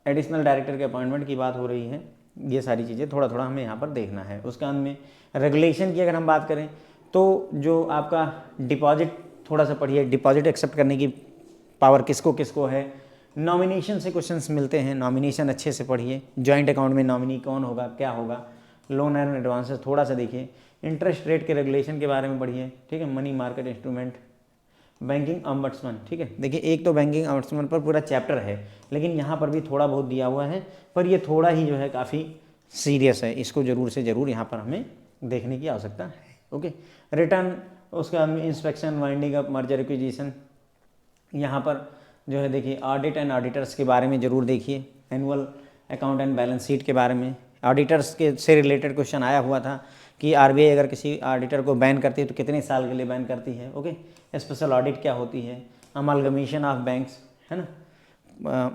Speaker 1: एडिशनल डायरेक्टर के अपॉइंटमेंट की बात हो रही है, ये सारी चीज़ें थोड़ा थोड़ा हमें यहाँ पर देखना है। उसके बाद में रेगुलेशन की अगर हम बात करें तो जो आपका डिपॉजिट, थोड़ा सा पढ़िए, डिपॉजिट एक्सेप्ट करने की पावर किसको किसको है। नॉमिनेशन से क्वेश्चंस मिलते हैं, नॉमिनेशन अच्छे से पढ़िए। जॉइंट अकाउंट में नॉमिनी कौन होगा, क्या होगा। लोन एंड एडवांसेस थोड़ा सा देखिए। इंटरेस्ट रेट के रेगुलेशन के बारे में पढ़िए, ठीक है। Money market instrument, banking ombudsman, ठीक है। देखिए, एक तो बैंकिंग ऑम्बड्समैन पर पूरा चैप्टर है, लेकिन यहाँ पर भी थोड़ा बहुत दिया हुआ है, पर ये थोड़ा ही जो है काफ़ी सीरियस है, इसको ज़रूर से ज़रूर यहाँ पर हमें देखने की आवश्यकता है। ओके, रिटर्न, उसके बाद में inspection, winding up, merger acquisition, यहाँ पर जो है देखिए ऑडिट एंड ऑडिटर्स के बारे में ज़रूर देखिए। Annual account and balance sheet के बारे में, ऑडिटर्स के से रिलेटेड क्वेश्चन आया हुआ था कि आरबीआई अगर किसी ऑडिटर को बैन करती है तो कितने साल के लिए बैन करती है। ओके, स्पेशल ऑडिट क्या होती है, अमालगमेशन ऑफ बैंक्स, है ना।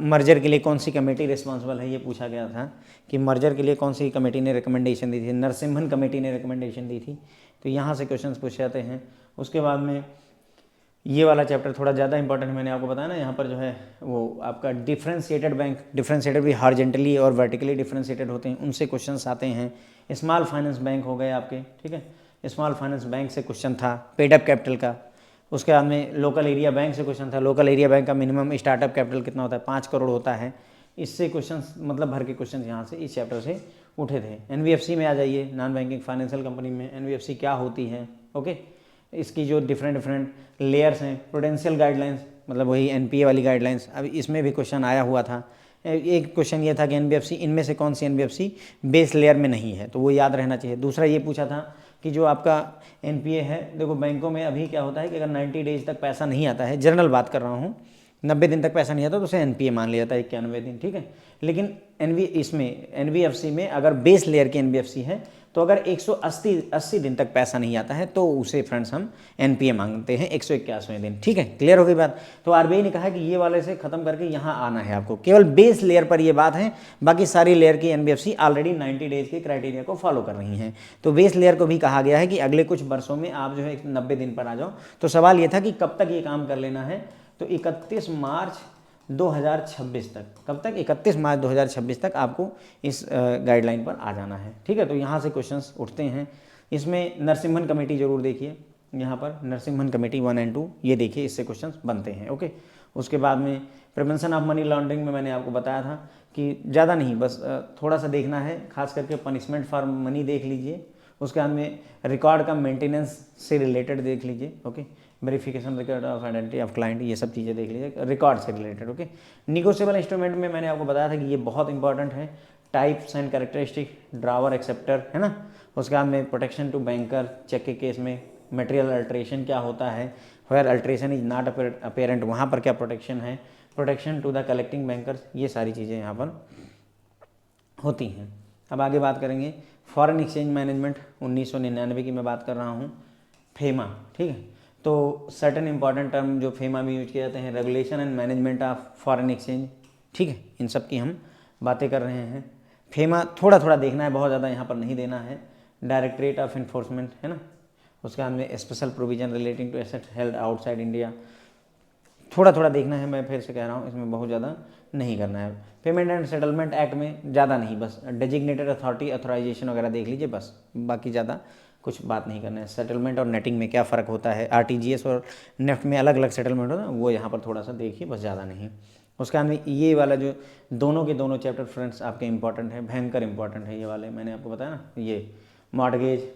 Speaker 1: मर्जर के लिए कौन सी कमेटी रिस्पॉन्सिबल है, ये पूछा गया था कि मर्जर के लिए कौन सी कमेटी ने रिकमेंडेशन दी थी। नरसिम्हन कमेटी ने रिकमेंडेशन दी थी, तो यहाँ से क्वेश्चंस पूछे जाते हैं। उसके बाद में ये वाला चैप्टर थोड़ा ज़्यादा इंपॉर्टेंट, मैंने आपको बताया ना, यहाँ पर जो है वो आपका डिफरेंशिएटेड बैंक, डिफरेंशिएटेड भी हॉरिजॉन्टली और वर्टिकली डिफरेंशिएटेड होते हैं, उनसे क्वेश्चंस आते हैं। स्मॉल फाइनेंस बैंक हो गए आपके, ठीक है, स्मॉल फाइनेंस बैंक से क्वेश्चन था, पेड अप कैपिटल का। उसके बाद में लोकल एरिया बैंक से क्वेश्चन था, लोकल एरिया बैंक का मिनिमम स्टार्टअप कैपिटल कितना होता है, 5 करोड़ होता है। इससे क्वेश्चंस, मतलब भर के क्वेश्चंस यहाँ से इस चैप्टर से उठे थे। एनबीएफसी में आ जाइए, नॉन बैंकिंग फाइनेंशियल कंपनी में एनबीएफसी क्या होती है। ओके, इसकी जो डिफरेंट लेयर्स हैं, प्रूडेंशियल गाइडलाइंस, मतलब वही एनपीए वाली गाइडलाइंस, अब इसमें भी क्वेश्चन आया हुआ था। एक क्वेश्चन ये था कि एनबीएफसी, इनमें से कौन सी एनबीएफसी बेस लेयर में नहीं है, तो वो याद रहना चाहिए। दूसरा ये पूछा था कि जो आपका एनपीए है, देखो बैंकों में अभी क्या होता है कि अगर 90 डेज तक पैसा नहीं आता है, जनरल बात कर रहा हूँ, 90 दिन तक पैसा नहीं आता तो उसे एनपीए मान लिया जाता है, 91 दिन, ठीक है। लेकिन एनबीएफसी में अगर बेस लेयर की एनबीएफसी है तो अगर 180 दिन तक पैसा नहीं आता है तो उसे फ्रेंड्स हम एनपीए मांगते हैं 181वें दिन, ठीक है। क्लियर हो गई बात। तो आरबीआई ने कहा कि ये वाले से खत्म करके यहाँ आना है आपको, केवल बेस लेयर पर ये बात है, बाकी सारी लेयर की एनबीएफसी ऑलरेडी 90 डेज के क्राइटेरिया को फॉलो कर रही हैं। तो बेस लेयर को भी कहा गया है कि अगले कुछ वर्षों में आप जो है 90 दिन पर आ जाओ। तो सवाल ये था कि कब तक ये काम कर लेना है, तो 31 मार्च 2026 तक। कब तक? 31 मार्च 2026 तक आपको इस गाइडलाइन पर आ जाना है, ठीक है। तो यहाँ से क्वेश्चंस उठते हैं। इसमें नरसिम्हन कमेटी जरूर देखिए, यहाँ पर नरसिम्हन कमेटी 1 और 2 ये देखिए, इससे क्वेश्चंस बनते हैं। ओके, उसके बाद में प्रिवेंशन ऑफ मनी लॉन्ड्रिंग में मैंने आपको बताया था कि ज़्यादा नहीं, बस थोड़ा सा देखना है, खास करके पनिशमेंट फॉर मनी देख लीजिए। उसके बाद में रिकॉर्ड का मेंटेनेंस से रिलेटेड देख लीजिए। Okay, verification record of identity of client, ये सब चीज़ें देख लीजिए रिकॉर्ड से रिलेटेड। ओके, निगोशिएबल इंस्ट्रूमेंट में मैंने आपको बताया था कि ये बहुत इंपॉर्टेंट है। Types and characteristic, drawer, acceptor, है ना। उसके बाद में प्रोटेक्शन टू बैंकर, चेक के केस में मटेरियल अल्ट्रेशन क्या होता है, where alteration is not apparent, वहाँ पर क्या प्रोटेक्शन है, protection to the collecting bankers, ये सारी चीज़ें यहाँ पर होती हैं। अब आगे बात करेंगे फॉरेन एक्सचेंज मैनेजमेंट, 1999 की मैं बात कर रहा हूँ, फेमा, ठीक है। तो सर्टेन इंपॉर्टेंट टर्म जो फेमा में यूज किए जाते हैं, regulation and management of foreign exchange, ठीक है, इन सब की हम बातें कर रहे हैं। फेमा थोड़ा थोड़ा देखना है, बहुत ज़्यादा यहाँ पर नहीं देना है। डायरेक्टरेट ऑफ इन्फोर्समेंट है ना, उसके बाद में special provision relating to asset held outside India, थोड़ा थोड़ा देखना है, मैं फिर से कह रहा हूँ इसमें बहुत ज़्यादा नहीं करना है। पेमेंट एंड सेटलमेंट एक्ट में ज़्यादा नहीं, बस डेजिग्नेटेड अथॉरिटी अथोराइजेशन वगैरह देख लीजिए बस, बाकी ज़्यादा कुछ बात नहीं करना है। सेटलमेंट और नेटिंग में क्या फ़र्क होता है, आरटीजीएस और नेफ्ट में अलग अलग सेटलमेंट होता है, वो यहाँ पर थोड़ा सा देखिए, बस ज़्यादा नहीं। उसके बाद में ये वाला जो दोनों के दोनों चैप्टर फ्रेंड्स आपके इंपॉर्टेंट है, भयंकर इंपॉर्टेंट है ये वाले, मैंने आपको बताया ना, ये mortgage,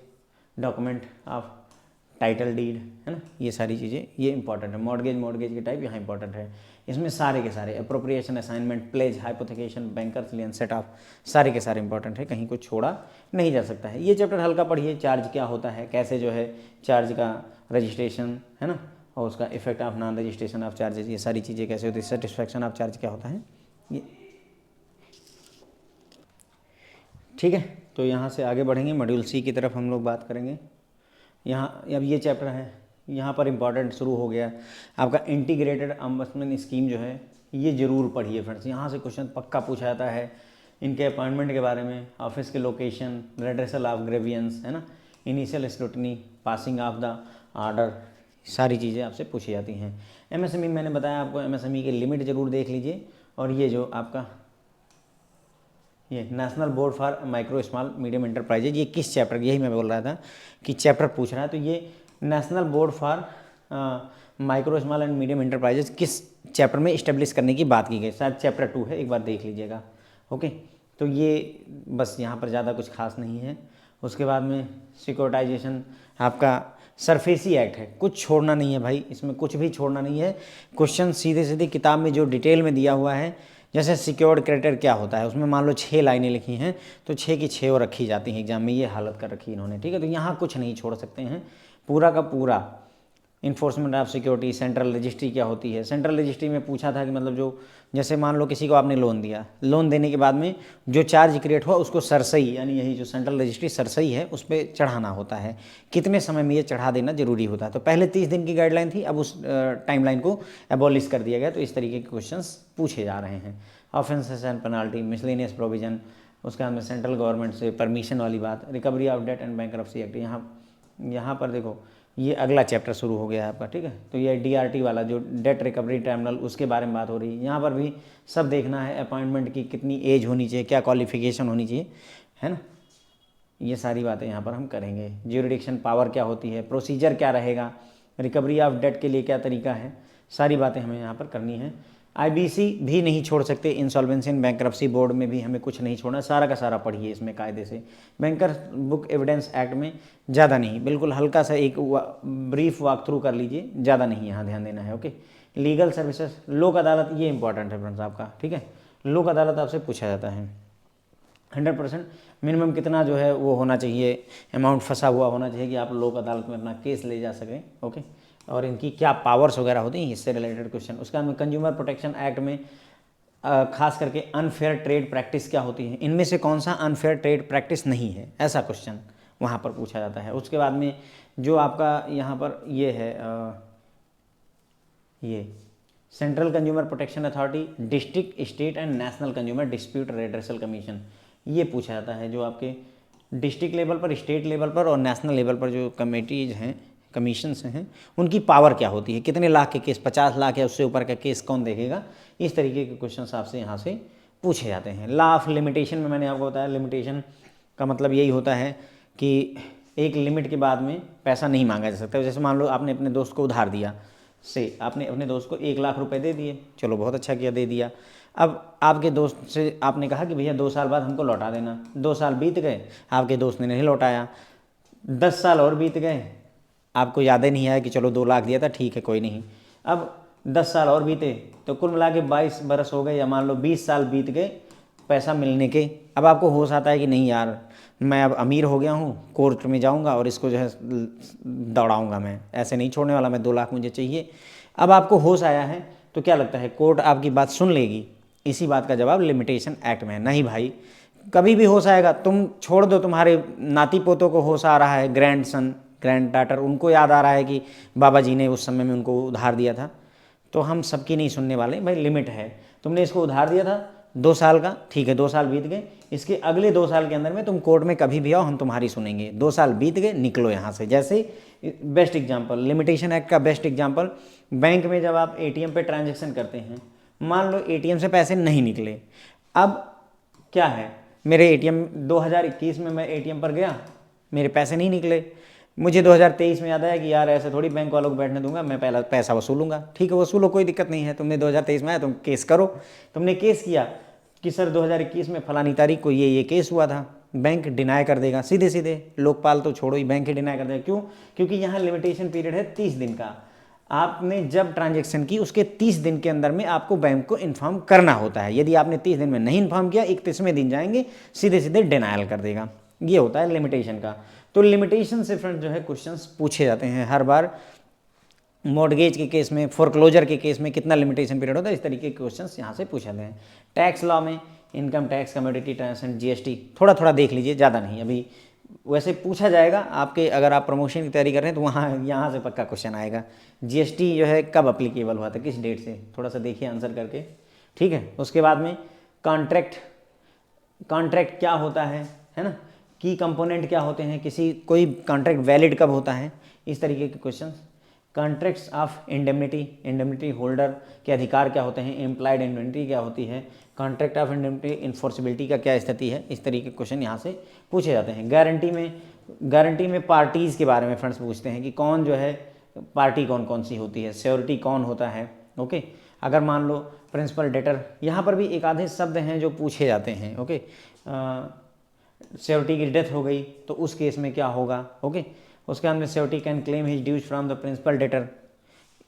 Speaker 1: document of title deed है ना, ये सारी चीज़ें ये इंपॉर्टेंट है। मॉर्टगेज के टाइप यहाँ इंपॉर्टेंट है, इसमें सारे के सारे appropriation, assignment, pledge, hypothecation, bankers lien, set off, सारे के सारे इंपॉर्टेंट है, कहीं कुछ छोड़ा नहीं जा सकता है। ये चैप्टर हल्का पढ़िए, चार्ज क्या होता है, कैसे जो है चार्ज का रजिस्ट्रेशन है ना, और उसका effect of non registration of charges, ये सारी चीज़ें कैसे होती है, सेटिस्फैक्शन ऑफ चार्ज क्या होता है ये, ठीक है। तो यहाँ से आगे बढ़ेंगे, मॉड्यूल सी की तरफ हम लोग बात करेंगे। यहाँ अब ये चैप्टर है, यहाँ पर इम्पॉर्टेंट शुरू हो गया आपका इंटीग्रेटेड अम्बड्समैन स्कीम जो है, ये ज़रूर पढ़िए फ्रेंड्स, यहाँ से क्वेश्चन पक्का पूछा जाता है इनके अपॉइंटमेंट के बारे में, ऑफिस के लोकेशन, रेड्रेसल ऑफ ग्रेवियंस है ना, initial scrutiny, passing of the order, सारी चीज़ें आपसे पूछी जाती हैं। एमएसएमई मैंने बताया आपको, एमएसएमई के लिमिट ज़रूर देख लीजिए, और ये जो आपका ये national board for micro small medium enterprises, ये किस चैप्टर, यही मैं बोल रहा था कि चैप्टर पूछ रहा है, तो ये national board for micro small and medium enterprises किस चैप्टर में इस्टेब्लिश करने की बात की गई, शायद चैप्टर 2 है, एक बार देख लीजिएगा। ओके, तो ये बस यहाँ पर ज़्यादा कुछ खास नहीं है। उसके बाद में सिक्योरिटाइजेशन आपका सरफेसी एक्ट है, कुछ छोड़ना नहीं है भाई, इसमें कुछ भी छोड़ना नहीं है। क्वेश्चन सीधे सीधे किताब में जो डिटेल में दिया हुआ है, जैसे सिक्योर्ड क्रेडिटर क्या होता है, उसमें मान लो 6 लाइनें लिखी हैं, तो 6 की 6 और रखी जाती हैं एग्जाम में, ये हालत कर रखी है इन्होंने, ठीक है। तो यहाँ कुछ नहीं छोड़ सकते हैं, पूरा का पूरा enforcement of security. Central registry क्या होती है, सेंट्रल रजिस्ट्री में पूछा था कि मतलब जो जैसे मान लो किसी को आपने लोन दिया, लोन देने के बाद में जो चार्ज क्रिएट हुआ उसको सरसई, यानी यही जो सेंट्रल रजिस्ट्री सरसई है उस पर चढ़ाना होता है, कितने समय में ये चढ़ा देना जरूरी होता है। तो पहले 30 दिन की गाइडलाइन थी, अब उस टाइमलाइन को एबॉलिश कर दिया गया, तो इस तरीके के क्वेश्चन पूछे जा रहे हैं। Offences and penalty, miscellaneous provision, उसके बाद में सेंट्रल गवर्नमेंट से परमिशन वाली बात, recovery of debt and bankruptcy act, यहाँ पर देखो ये अगला चैप्टर शुरू हो गया है आपका, ठीक है। तो ये डीआरटी वाला जो डेट रिकवरी ट्रिब्यूनल, उसके बारे में बात हो रही है, यहाँ पर भी सब देखना है, अपॉइंटमेंट की कितनी एज होनी चाहिए, क्या क्वालिफिकेशन होनी चाहिए, है ना, ये सारी बातें यहाँ पर हम करेंगे। ज्यूरिडिक्शन पावर क्या होती है, प्रोसीजर क्या रहेगा, रिकवरी ऑफ डेट के लिए क्या तरीका है, सारी बातें हमें यहाँ पर करनी है। आईबीसी भी नहीं छोड़ सकते, इंसॉल्वेंसी एंड बैंक्रप्सी बोर्ड में भी हमें कुछ नहीं छोड़ना, सारा का सारा पढ़िए इसमें कायदे से। बैंकर बुक एविडेंस एक्ट में ज़्यादा नहीं, बिल्कुल हल्का सा एक ब्रीफ वॉक थ्रू कर लीजिए, ज़्यादा नहीं यहाँ ध्यान देना है। ओके, लीगल सर्विसेज, लोक अदालत, ये इंपॉर्टेंट है फ्रेंड्स आपका, ठीक है। लोक अदालत आपसे पूछा जाता है, 100% मिनिमम कितना जो है वो होना चाहिए, अमाउंट फंसा हुआ होना चाहिए कि आप लोक अदालत में अपना केस ले जा सकें। ओके, और इनकी क्या पावर्स वगैरह होती हैं, इससे रिलेटेड क्वेश्चन। उसके बाद में कंज्यूमर प्रोटेक्शन एक्ट में खास करके अनफेयर ट्रेड प्रैक्टिस क्या होती है, इनमें से कौन सा अनफेयर ट्रेड प्रैक्टिस नहीं है, ऐसा क्वेश्चन वहाँ पर पूछा जाता है। उसके बाद में जो आपका यहाँ पर ये है ये central consumer protection authority, district, state and national consumer dispute redressal commission, ये पूछा जाता है। जो आपके डिस्ट्रिक्ट लेवल पर, स्टेट लेवल पर और नेशनल लेवल पर जो कमेटीज हैं, कमीशंस हैं, उनकी पावर क्या होती है, कितने लाख के केस, 50 लाख या उससे ऊपर का केस कौन देखेगा, इस तरीके के क्वेश्चंस आपसे यहाँ से पूछे जाते हैं। लॉ ऑफ लिमिटेशन में मैंने आपको बताया, लिमिटेशन का मतलब यही होता है कि एक लिमिट के बाद में पैसा नहीं मांगा जा सकता। जैसे मान लो आपने अपने दोस्त को उधार दिया, से आपने अपने दोस्त को 1 लाख रुपए दे दिए, चलो बहुत अच्छा किया, दे दिया। अब आपके दोस्त से आपने कहा कि भैया 2 साल बाद हमको लौटा देना, 2 साल बीत गए, आपके दोस्त ने नहीं लौटाया, 10 साल और बीत गए, आपको याद ही नहीं आया कि चलो 2 लाख दिया था, ठीक है कोई नहीं। अब 10 साल और बीते, तो कुल मिला के 22 बरस हो गए, या मान लो 20 साल बीत गए पैसा मिलने के। अब आपको होश आता है कि नहीं यार, मैं अब अमीर हो गया हूँ, कोर्ट में जाऊँगा और इसको जो है दौड़ाऊँगा, मैं ऐसे नहीं छोड़ने वाला, मैं 2 लाख मुझे चाहिए। अब आपको होश आया है, तो क्या लगता है कोर्ट आपकी बात सुन लेगी? इसी बात का जवाब लिमिटेशन एक्ट में है। नहीं भाई, कभी भी होश आएगा, तुम छोड़ दो, तुम्हारे नाती पोतों को होश आ रहा है, ग्रैंड सन, ग्रैंड डाटर, उनको याद आ रहा है कि बाबा जी ने उस समय में उनको उधार दिया था, तो हम सबकी नहीं सुनने वाले भाई। लिमिट है, तुमने इसको उधार दिया था, 2 साल का, ठीक है 2 साल बीत गए, इसके अगले 2 साल के अंदर में तुम कोर्ट में कभी भी आओ, हम तुम्हारी सुनेंगे। 2 साल बीत गए, निकलो यहाँ से। जैसे बेस्ट एग्जांपल, लिमिटेशन एक्ट का बेस्ट एग्जांपल, बैंक में जब आप एटीएम पे ट्रांजैक्शन करते हैं, मान लो एटीएम से पैसे नहीं निकले, अब क्या है, मेरे एटीएम 2021 में मैं एटीएम पर गया, मेरे पैसे नहीं निकले, मुझे 2023 में याद आया कि यार ऐसे थोड़ी बैंक वालों को बैठने दूंगा, मैं पहला पैसा वसूलूंगा। ठीक है, वसूलो, कोई दिक्कत नहीं है, तुमने 2023 में आया, तुम केस करो। तुमने केस किया कि सर 2021 में फलानी तारीख को ये केस हुआ था, बैंक डिनाई कर देगा, सीधे सीधे, लोकपाल तो छोड़ो ही, बैंक ही डिनाई कर देगा। क्यों? क्योंकि यहाँ लिमिटेशन पीरियड है 30 दिन का। आपने जब ट्रांजैक्शन की उसके 30 दिन के अंदर में आपको बैंक को इन्फॉर्म करना होता है। यदि आपने 30 दिन में नहीं इन्फॉर्म किया, 31वें दिन जाएंगे, सीधे सीधे डिनायल कर देगा। ये होता है लिमिटेशन का। तो लिमिटेशन से फ्रेंड जो है क्वेश्चंस पूछे जाते हैं हर बार। मॉर्गेज के केस में, फोरक्लोजर के केस में कितना लिमिटेशन पीरियड होता है, इस तरीके के क्वेश्चंस यहाँ से पूछे जाते हैं। टैक्स लॉ में income tax, commodity tax and GST, थोड़ा थोड़ा देख लीजिए, ज़्यादा नहीं। अभी वैसे पूछा जाएगा आपके, अगर आप प्रमोशन की तैयारी कर रहे हैं तो वहाँ यहाँ से पक्का क्वेश्चन आएगा। जीएसटी जो है कब अप्लीकेबल हुआ था, किस डेट से, थोड़ा सा देखिए आंसर करके। ठीक है, उसके बाद में कॉन्ट्रैक्ट क्या होता है ना, की कंपोनेंट क्या होते हैं, कोई कॉन्ट्रैक्ट वैलिड कब होता है, इस तरीके के questions. Contracts of indemnity holder के अधिकार क्या होते हैं, एम्प्लॉयड इंडेमनिटी क्या होती है, कॉन्ट्रैक्ट ऑफ इंडेमनिटी इन्फोर्सिबिलिटी का क्या स्थिति है, इस तरीके के क्वेश्चन यहाँ से पूछे जाते हैं। गारंटी में पार्टीज़ के बारे में फ्रेंड्स पूछते हैं कि कौन जो है पार्टी कौन कौन सी होती है, श्योरिटी कौन होता है। ओके, अगर मान लो प्रिंसिपल डेटर, यहाँ पर भी एक आधे शब्द हैं जो पूछे जाते हैं। ओके, श्योरिटी की डेथ हो गई तो उस केस में क्या होगा। ओके, उसके बाद में surety can claim his dues from the principal debtor,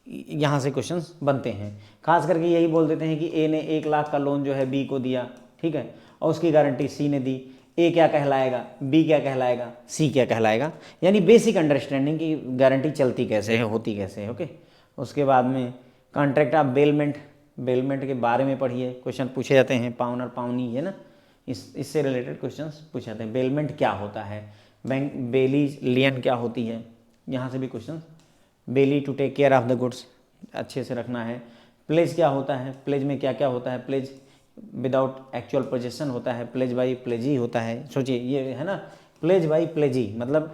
Speaker 1: यहाँ से क्वेश्चंस बनते हैं। खास करके यही बोल देते हैं कि ए ने 1 लाख का लोन जो है बी को दिया, ठीक है, और उसकी गारंटी सी ने दी। ए क्या कहलाएगा, बी क्या कहलाएगा, सी क्या कहलाएगा, यानी बेसिक अंडरस्टैंडिंग की गारंटी चलती कैसे है, होती कैसे है। ओके, उसके बाद में कॉन्ट्रैक्ट ऑफ बेलमेंट के बारे में पढ़िए, क्वेश्चन पूछे जाते हैं। पाउनर पाउनी है ना, इससे रिलेटेड क्वेश्चंस पूछे जाते हैं। बेलमेंट क्या होता है, बैंक बेली लियन क्या होती है, यहाँ से भी question. Bailee to take care of the goods, अच्छे से रखना है। प्लेज क्या होता है, प्लेज में क्या क्या होता है, प्लेज विदाउट एक्चुअल पोजेशन होता है, प्लेज बाई प्लेजी होता है। सोचिए ये है ना, प्लेज बाई प्लेजी, मतलब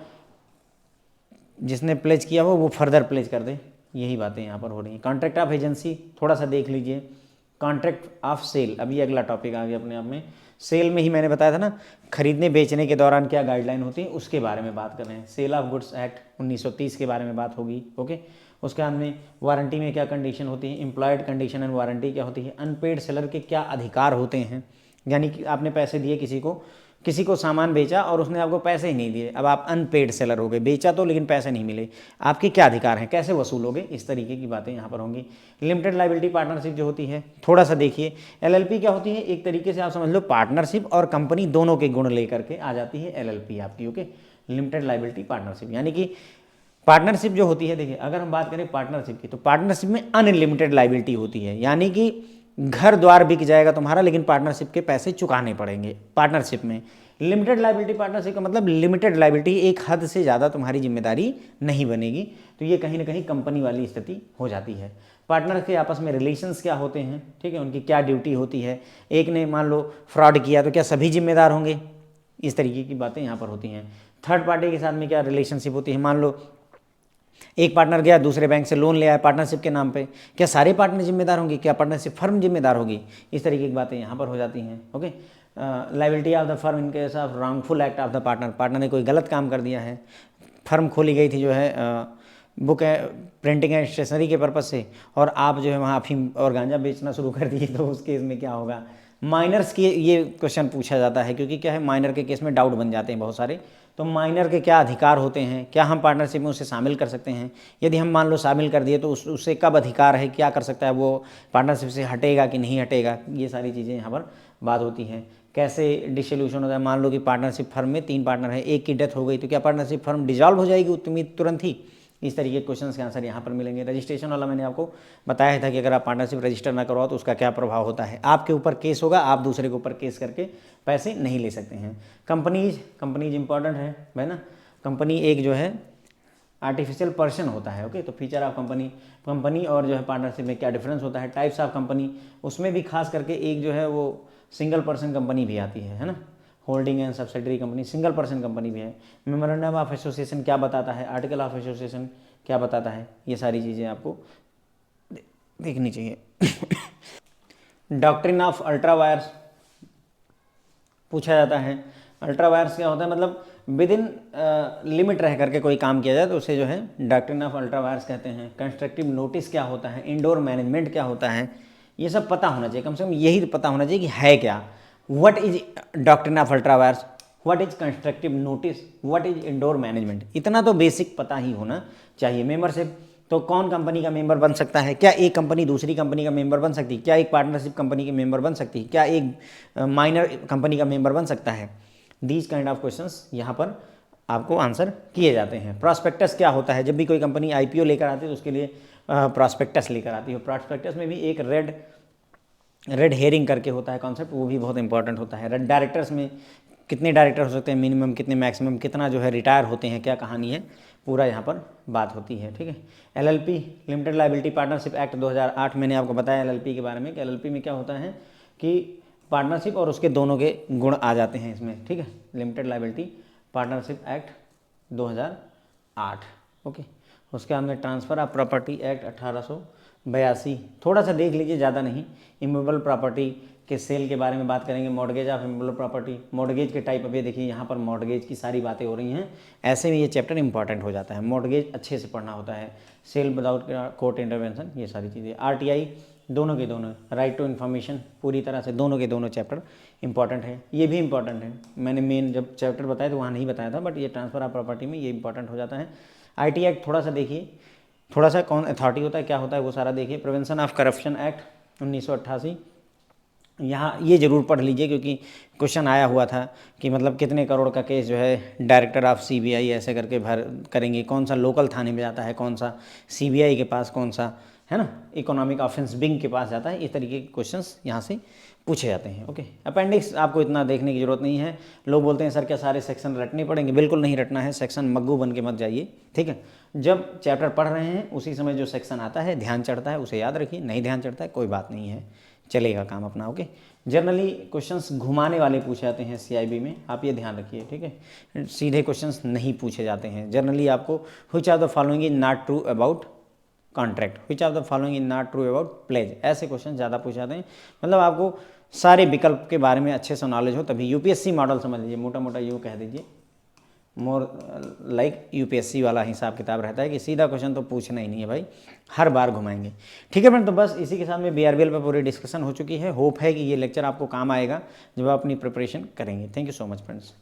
Speaker 1: जिसने प्लेज किया वो फर्दर प्लेज कर दे, यही बातें यहाँ पर हो रही हैं। कॉन्ट्रैक्ट ऑफ एजेंसी थोड़ा सा देख लीजिए। कॉन्ट्रैक्ट ऑफ सेल, अभी अगला टॉपिक आ गया अपने आप में। सेल में ही मैंने बताया था ना, खरीदने बेचने के दौरान क्या गाइडलाइन होती है, उसके बारे में बात कर रहे हैं। सेल ऑफ गुड्स एक्ट 1930 के बारे में बात होगी। ओके, उसके बाद में वारंटी में क्या कंडीशन होती है, एम्प्लॉयड कंडीशन एंड वारंटी क्या होती है, अनपेड सेलर के क्या अधिकार होते हैं, यानी कि आपने पैसे दिए किसी को सामान बेचा और उसने आपको पैसे ही नहीं दिए, अब आप अनपेड सेलर हो गए, बेचा तो लेकिन पैसे नहीं मिले, आपके क्या अधिकार हैं, कैसे वसूलोगे, इस तरीके की बातें यहाँ पर होंगी। लिमिटेड लाइबिलिटी पार्टनरशिप जो होती है, थोड़ा सा देखिए। एलएलपी क्या होती है, एक तरीके से आप समझ लो पार्टनरशिप और कंपनी दोनों के गुण लेकर के आ जाती है एलएलपी आपकी। ओके, लिमिटेड लाइबिलिटी पार्टनरशिप, यानी कि पार्टनरशिप जो होती है, देखिए अगर हम बात करें पार्टनरशिप की, तो पार्टनरशिप में अनलिमिटेड लाइबिलिटी होती है, यानी कि घर द्वार बिक जाएगा तुम्हारा लेकिन पार्टनरशिप के पैसे चुकाने पड़ेंगे पार्टनरशिप में। लिमिटेड लाइबिलिटी पार्टनरशिप का मतलब लिमिटेड लाइबिलिटी, एक हद से ज़्यादा तुम्हारी जिम्मेदारी नहीं बनेगी, तो ये कहीं ना कहीं कंपनी वाली स्थिति हो जाती है। पार्टनर के आपस में रिलेशंस क्या होते हैं, ठीक है, उनकी क्या ड्यूटी होती है, एक ने मान लो फ्रॉड किया तो क्या सभी जिम्मेदार होंगे, इस तरीके की बातें यहाँ पर होती हैं। थर्ड पार्टी के साथ में क्या रिलेशनशिप होती है, मान लो एक पार्टनर गया दूसरे बैंक से लोन ले आया पार्टनरशिप के नाम पे, क्या सारे पार्टनर जिम्मेदार होंगे, क्या पार्टनरशिप फर्म जिम्मेदार होगी, इस तरीके की बातें यहाँ पर हो जाती हैं। Okay, liability of the firm in case of wrongful act of the partner ने कोई गलत काम कर दिया है, फर्म खोली गई थी जो है बुक प्रिंटिंग एंड स्टेशनरी के पर्पज़ से, और आप जो है वहाँ अफीम और गांजा बेचना शुरू कर दिए, तो उस केस में क्या होगा। माइनर्स की ये क्वेश्चन पूछा जाता है, क्योंकि क्या है माइनर के केस में डाउट बन जाते हैं बहुत सारे, तो माइनर के क्या अधिकार होते हैं, क्या हम पार्टनरशिप में उसे शामिल कर सकते हैं, यदि हम मान लो शामिल कर दिए तो उससे कब अधिकार है, क्या कर सकता है वो, पार्टनरशिप से हटेगा कि नहीं हटेगा, ये सारी चीज़ें यहाँ पर बात होती हैं। कैसे डिसोल्यूशन होता है, मान लो कि पार्टनरशिप फर्म में 3 पार्टनर है, एक की डेथ हो गई तो क्या पार्टनरशिप फर्म डिजॉल्व हो जाएगी तुरंत ही, इस तरीके के क्वेश्चंस के आंसर यहाँ पर मिलेंगे। रजिस्ट्रेशन वाला मैंने आपको बताया था कि अगर आप पार्टनरशिप रजिस्टर ना करवाओ तो उसका क्या प्रभाव होता है, आपके ऊपर केस होगा, आप दूसरे के ऊपर केस करके पैसे नहीं ले सकते हैं। कंपनीज इंपॉर्टेंट है ना, कंपनी एक जो है आर्टिफिशियल पर्सन होता है। ओके, तो फीचर ऑफ कंपनी और जो है पार्टनरशिप में क्या डिफरेंस होता है, टाइप्स ऑफ कंपनी, उसमें भी खास करके एक जो है वो सिंगल पर्सन कंपनी भी आती है ना, holding and subsidiary company single person company भी है। मेमोरेंडम ऑफ एसोसिएशन क्या बताता है, आर्टिकल ऑफ एसोसिएशन क्या बताता है, ये सारी चीज़ें आपको देखनी चाहिए। डॉक्ट्रिन ऑफ अल्ट्रा वायर्स पूछा जाता है। अल्ट्रा वायर्स क्या होता है, मतलब विद इन लिमिट रह करके कोई काम किया जाए तो उसे जो है डॉक्ट्रिन ऑफ अल्ट्रा वायर्स कहते हैं। कंस्ट्रक्टिव नोटिस क्या होता है, इंडोर मैनेजमेंट क्या होता है, ये सब पता होना चाहिए, कम से कम यही पता होना चाहिए कि है क्या। What is doctrine of ultra vires, what is constructive notice, what is indoor management, इतना तो बेसिक पता ही होना चाहिए। मेंबरशिप तो कौन कंपनी का मेंबर बन सकता है, क्या एक कंपनी दूसरी कंपनी का मेंबर बन सकती है, क्या एक पार्टनरशिप कंपनी के मेंबर बन सकती है, क्या एक माइनर कंपनी का मेंबर बन सकता है। दीज काइंड ऑफ क्वेश्चंस यहाँ पर आपको आंसर किए जाते हैं। प्रॉस्पेक्टस क्या होता है, जब भी कोई कंपनी आईपीओ लेकर आती है तो उसके लिए प्रॉस्पेक्टस लेकर आती है। प्रॉस्पेक्टस में भी एक रेड हेरिंग करके होता है कॉन्सेप्ट, वो भी बहुत इंपॉर्टेंट होता है। डायरेक्टर्स में कितने डायरेक्टर हो सकते हैं, मिनिमम कितने, मैक्सिमम कितना जो है रिटायर होते हैं, क्या कहानी है, पूरा यहाँ पर बात होती है। ठीक है। LLP limited liability partnership act 2008 मैंने आपको बताया एलएलपी के बारे में कि एलएलपी में क्या होता है कि पार्टनरशिप और उसके दोनों के गुण आ जाते हैं इसमें। ठीक है। Limited liability partnership act 2008। Okay. उसके बाद में ट्रांसफ़र ऑफ प्रॉपर्टी एक्ट 1882, थोड़ा सा देख लीजिए, ज़्यादा नहीं। इमूवेबल प्रॉपर्टी के सेल के बारे में बात करेंगे। Mortgage of immovable property, mortgage के टाइप, अभी देखिए यहाँ पर मॉर्गेज की सारी बातें हो रही हैं, ऐसे में ये चैप्टर इंपॉर्टेंट हो जाता है। मॉर्गेज अच्छे से पढ़ना होता है। सेल विदाउट कोर्ट इंटरवेंशन, ये सारी चीज़ें। आरटीआई दोनों के दोनों, राइट टू इन्फॉर्मेशन, पूरी तरह से दोनों के दोनों चैप्टर इंपॉर्टेंट है। ये भी इंपॉर्टेंट है, मैंने मेन जब चैप्टर बताया तो वहाँ नहीं बताया था, बट ये ट्रांसफ़र ऑफ प्रॉपर्टी में ये इंपॉर्टेंट हो जाता है। आईटी एक्ट थोड़ा सा देखिए, थोड़ा सा कौन अथॉरिटी होता है, क्या होता है, वो सारा देखिए। प्रिवेंशन ऑफ करप्शन एक्ट 1988, यहाँ ये ज़रूर पढ़ लीजिए क्योंकि क्वेश्चन आया हुआ था कि मतलब कितने करोड़ का केस जो है डायरेक्टर ऑफ सीबीआई ऐसे करके भर करेंगे, कौन सा लोकल थाने में जाता है, कौन सा सीबीआई के पास, कौन सा है ना इकोनॉमिक ऑफेंस विंग के पास जाता है। इस तरीके के क्वेश्चंस यहाँ से पूछे जाते हैं। ओके। अपेंडिक्स आपको इतना देखने की जरूरत नहीं है। लोग बोलते हैं सर क्या सारे सेक्शन रटने पड़ेंगे, बिल्कुल नहीं रटना है। सेक्शन मग्गू बन के मत जाइए। ठीक है। जब चैप्टर पढ़ रहे हैं उसी समय जो सेक्शन आता है, ध्यान चढ़ता है उसे याद रखिए, नहीं ध्यान चढ़ता है कोई बात नहीं है, चलेगा काम अपना। ओके। जनरली क्वेश्चंस घुमाने वाले पूछे जाते हैं सीआईबी में, आप ये ध्यान रखिए। ठीक है। सीधे क्वेश्चंस नहीं पूछे जाते हैं। जनरली आपको which of the following is not true about contract, which of the following is not true about pledge, ऐसे क्वेश्चन ज़्यादा पूछे जाते हैं। मतलब आपको सारे विकल्प के बारे में अच्छे से नॉलेज हो तभी। यूपीएससी मॉडल समझ लीजिए, मोटा मोटा यूँ कह दीजिए, मोर लाइक यूपीएससी वाला हिसाब किताब रहता है कि सीधा क्वेश्चन तो पूछना ही नहीं है भाई, हर बार घुमाएंगे। ठीक है फ्रेंड, तो बस इसी के साथ में बीआरबीएल पर पूरी डिस्कशन हो चुकी है। होप है कि ये लेक्चर आपको काम आएगा जब आप अपनी प्रिपरेशन करेंगे। Thank you so much friends.